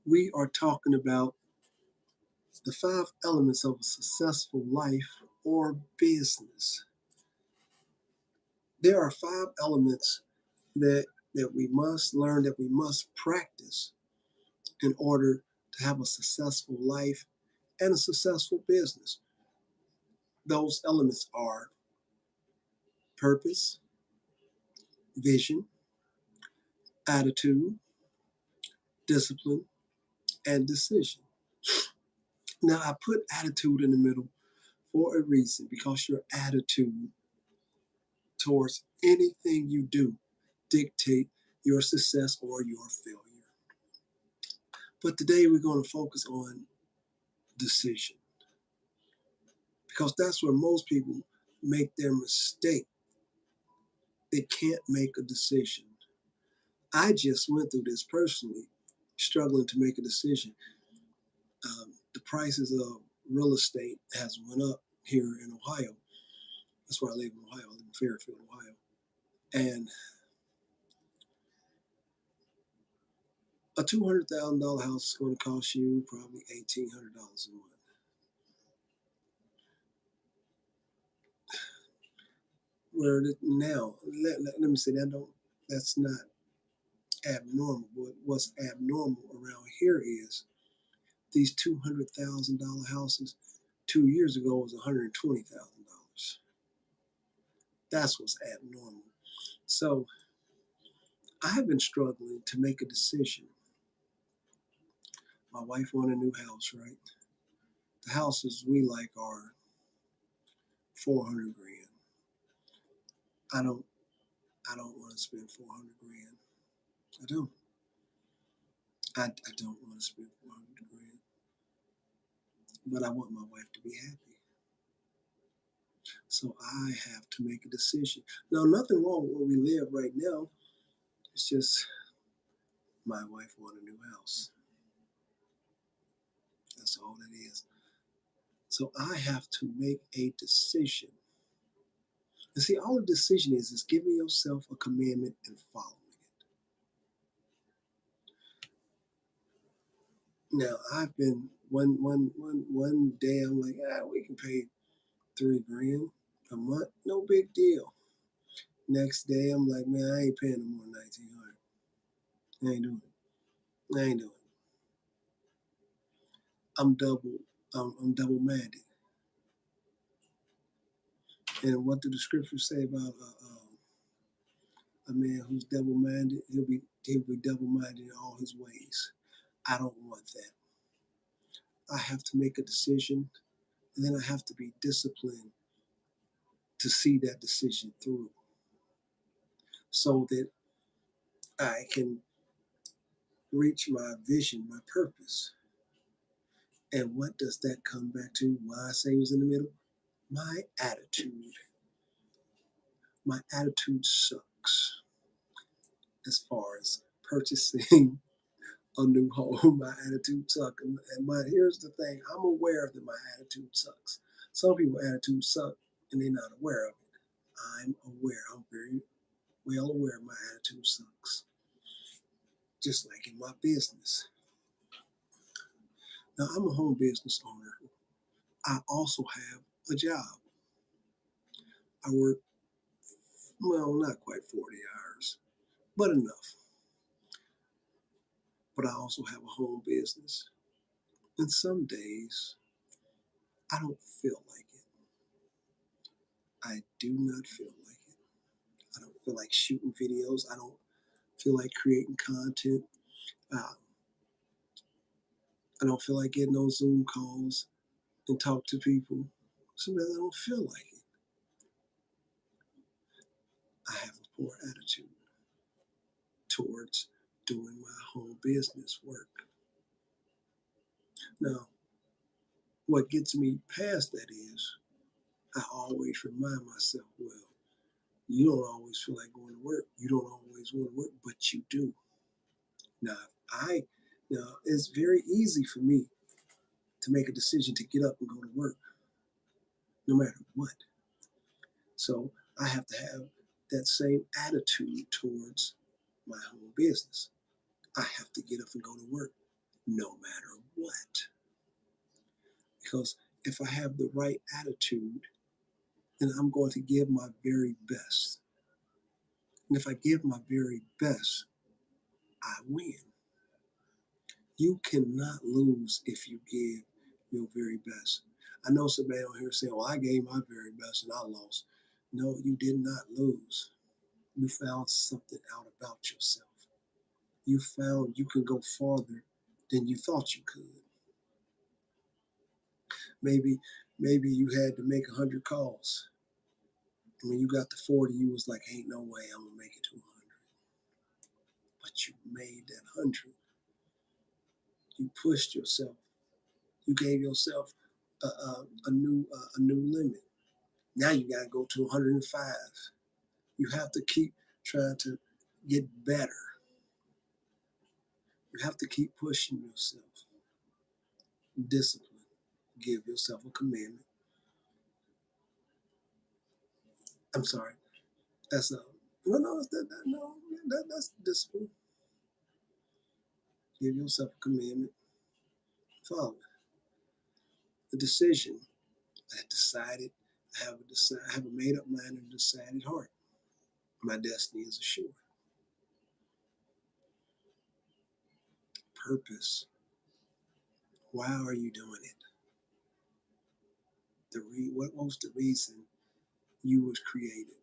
We are talking about the five elements of a successful life or business. There are five elements that we must learn, that we must practice in order to have a successful life and a successful business. Those elements are purpose, vision, attitude, discipline, and decision. Now, I put attitude in the middle for a reason because your attitude towards anything you do dictate your success or your failure. But today we're going to focus on decision because that's where most people make their mistake. They can't make a decision. I just went through this personally, struggling to make a decision. The prices of real estate has went up here in Ohio. That's where I live in Ohio. I live in Fairfield, Ohio. And a $200,000 house is going to cost you probably $1,800 a month. Where now, let me say that's not abnormal. But what's abnormal around here is these $200,000 houses 2 years ago was $120,000. That's what's abnormal. So I have been struggling to make a decision. My wife wanted a new house, right? The houses we like are 400 grand. I don't I don't want to spend 400 grand. I don't. I don't want to spend 400 grand. But I want my wife to be happy. So I have to make a decision. Now, nothing wrong with where we live right now. It's just my wife wants a new house. That's all it is. So I have to make a decision. And see, all a decision is giving yourself a commandment and following it. Now, I've been one day I'm like, we can pay 3 grand a month, no big deal. Next day I'm like, man, I ain't paying no more than 1,900. I ain't doing it. I ain't doing it. I'm double. I'm double minded. And what do the scriptures say about a man who's double minded? He'll be double minded in all his ways. I don't want that. I have to make a decision, and then I have to be disciplined to see that decision through, so that I can reach my vision, my purpose. And what does that come back to? Why I say it was in the middle? My attitude. My attitude sucks as far as purchasing a new home. My attitude sucks. Here's the thing, I'm aware that my attitude sucks. Some people attitude suck and they're not aware of it. I'm aware. I'm very well aware my attitude sucks. Just like in my business. Now I'm a home business owner. I also have a job. I work, well, not quite 40 hours, but enough. But I also have a home business. And some days I don't feel like it. I do not feel like it. I don't feel like shooting videos. I don't feel like creating content. Uh, I don't feel like getting on Zoom calls and talk to people. Sometimes I don't feel like it. I have a poor attitude towards doing my home business work. Now, what gets me past that is I always remind myself, well, you don't always feel like going to work. You don't always want to work, but you do. Now, I now it's very easy for me to make a decision to get up and go to work, no matter what. So I have to have that same attitude towards my home business. I have to get up and go to work. no matter what. Because if I have the right attitude, then I'm going to give my very best. And if I give my very best, I win. You cannot lose if you give your very best. I know somebody on here saying, well, I gave my very best and I lost. No, you did not lose. You found something out about yourself. You found you could go farther than you thought you could. Maybe, maybe you had to make 100 calls. And when you got to 40, you was like, ain't no way I'm gonna make it to 100. But you made that 100. You pushed yourself. You gave yourself a new limit. Now you got to go to 105. You have to keep trying to get better. You have to keep pushing yourself. Discipline. Give yourself a commandment. I'm sorry. That's that's discipline. Give yourself a commandment. Follow it. A decision. I decided. I have a made up mind and a decided heart. My destiny is assured. Purpose. Why are you doing it? What was the reason you was created?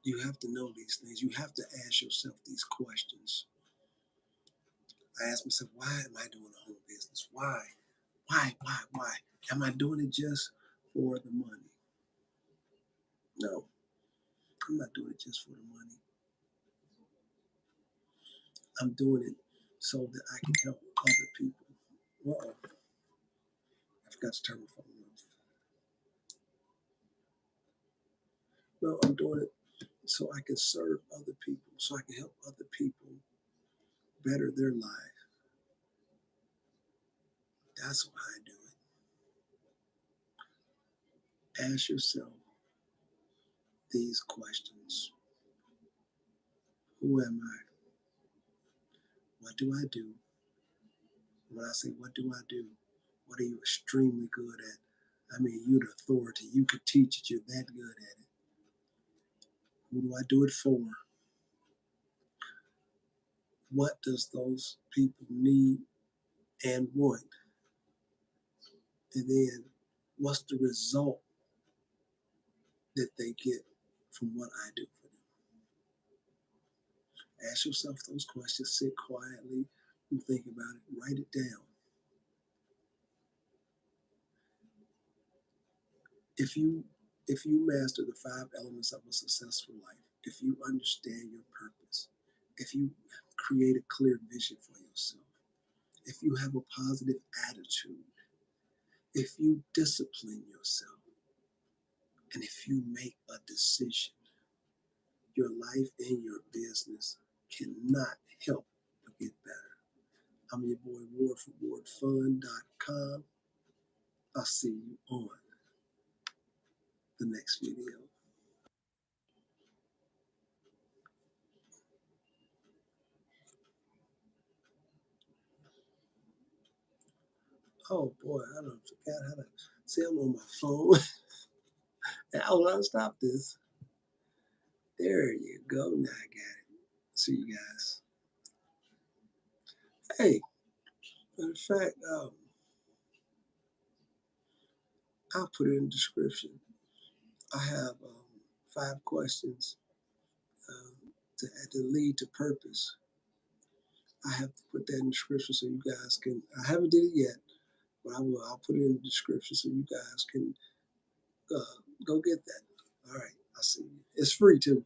You have to know these things. You have to ask yourself these questions. I ask myself, why am I doing a home business? Why? Why? Am I doing it just for the money? No, I'm not doing it just for the money. I'm doing it so that I can help other people. Uh-oh, I forgot to turn my phone off. No, I'm doing it so I can serve other people, so I can help other people better their life. That's why I do it. Ask yourself these questions. Who am I? What do I do? When I say, what do I do? What are you extremely good at? I mean, you're the authority. You could teach it. You're that good at it. Who do I do it for? What does those people need and want? And then what's the result that they get from what I do for them? Ask yourself those questions. Sit quietly and think about it. Write it down. If you if you master the 5 elements of a successful life, if you understand your purpose, if you create a clear vision for yourself, if you have a positive attitude, if you discipline yourself, and if you make a decision, your life and your business cannot help but get better. I'm your boy Ward from WardFun.com. I'll see you on the next video. Oh boy, I don't forgot how to see. I'm on my phone. How will I stop this? There you go. Now I got it. See you guys. Hey, matter of fact, I'll put it in the description. I have 5 questions to lead to purpose. I have to put that in the description so you guys can. I haven't did it yet, but I will. I'll put it in the description so you guys can go get that. All right, I'll see you. It's free too.